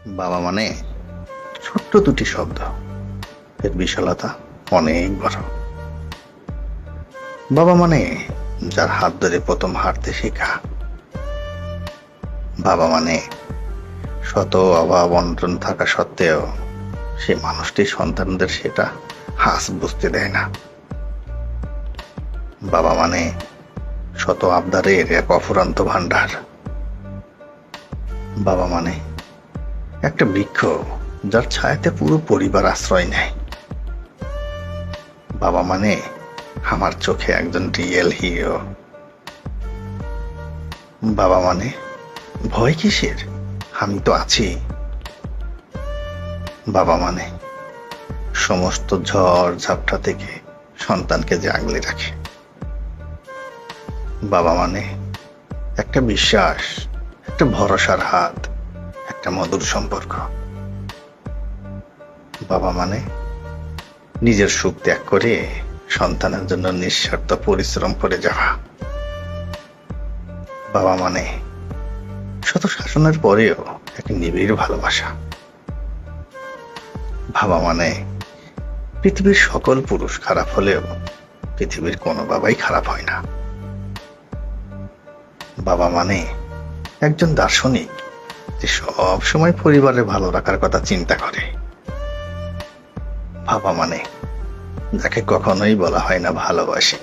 বাবা মানে ছোট্ট দুটি শব্দ, এর বিশালতা অনেক বড়। বাবা মানে যার হাত ধরে প্রথম হাঁটতে শেখা। বাবা মানে শত অভাব অনটন থাকা সত্ত্বেও সে মানুষটি সন্তানদের সেটা হাস বুঝতে দেয় না। বাবা মানে শত আবদারের এক অফুরন্ত ভান্ডার। বাবা মানে একটা বৃক্ষ যার ছায়াতে পুরো পরিবার আশ্রয় নেয়। বাবা মানে আমার চোখে একজন রিয়েল হিরো। বাবা মানে ভয় কিসের, আমি তো আছি। বাবা মানে সমস্ত ঝড় ঝাপটা থেকে সন্তানকে যে আগলে রাখে। বাবা মানে একটা বিশ্বাস, একটা ভরসার হাত, একটা মধুর সম্পর্ক। বাবা মানে নিজের সুখ ত্যাগ করে সন্তানের জন্য নিঃস্বার্থ পরিশ্রম করে যাওয়া। বাবা মানে শত শাসনের পরেও এক নিবিড় ভালোবাসা। বাবা মানে পৃথিবীর সকল পুরুষ খারাপ হলেও পৃথিবীর কোনো বাবাই খারাপ হয় না। বাবা মানে একজন দার্শনিক যে সব সময় পরিবারের ভালো রাখার কথা চিন্তা করে। বাবা মানে যাকে কখনোই বলা হয় না ভালোবাসি,